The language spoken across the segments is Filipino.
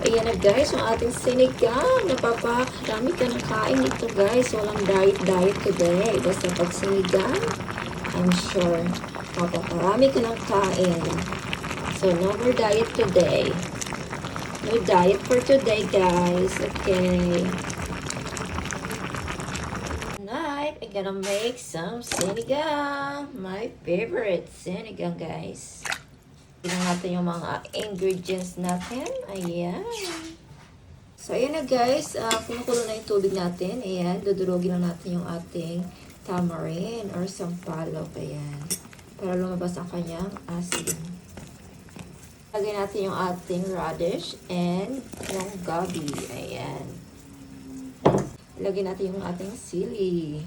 ayan na guys, yung ating sinigang. Napapakarami ka ng kain nito guys. Walang diet today. Basta pag sinigang, I'm sure papakarami ka ng kain. So, no more diet today. No diet for today guys. Okay. Tonight, I'm gonna make some sinigang. My favorite sinigang guys. Tingnan natin yung mga ingredients natin. Ayan. So, ayan na guys. Kumukulo na yung tubig natin. Ayan. Dudurugin lang natin yung ating tamarind or sampalok. Ayan. Para lumabas ang kanyang asin. Lagay natin yung ating radish and yung gabi. Ayan. Lagay natin yung ating sili.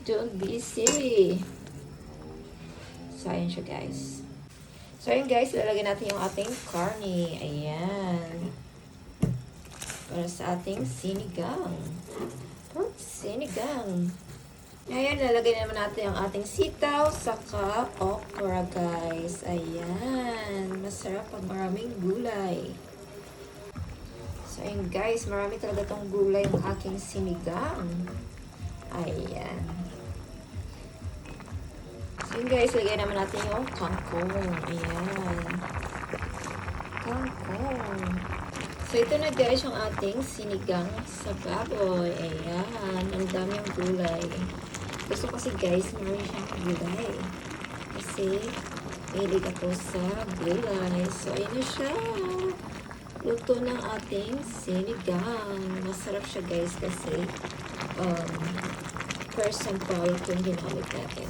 Don't be silly. So, ayan siya guys. So, ayun guys, lalagyan natin yung ating karne. Ayan. Para sa ating sinigang. Pork sinigang. Ayan, lalagyan naman natin yung ating sitaw, saka okra guys. Ayan. Masarap pag maraming gulay. So, ayun guys, marami talaga tong gulay ng aking sinigang. Ayan. So yun guys, lagay naman natin yung kangkong. Ayan. Kangkong. So ito na guys yung ating sinigang sa baboy. Ayan. Ang dami yung gulay. Gusto kasi guys, marami siyang gulay. Kasi mahilig ako sa gulay. So ayun na siya. Luto ng ating sinigang. Masarap siya guys kasi first sampal yung ginamit natin.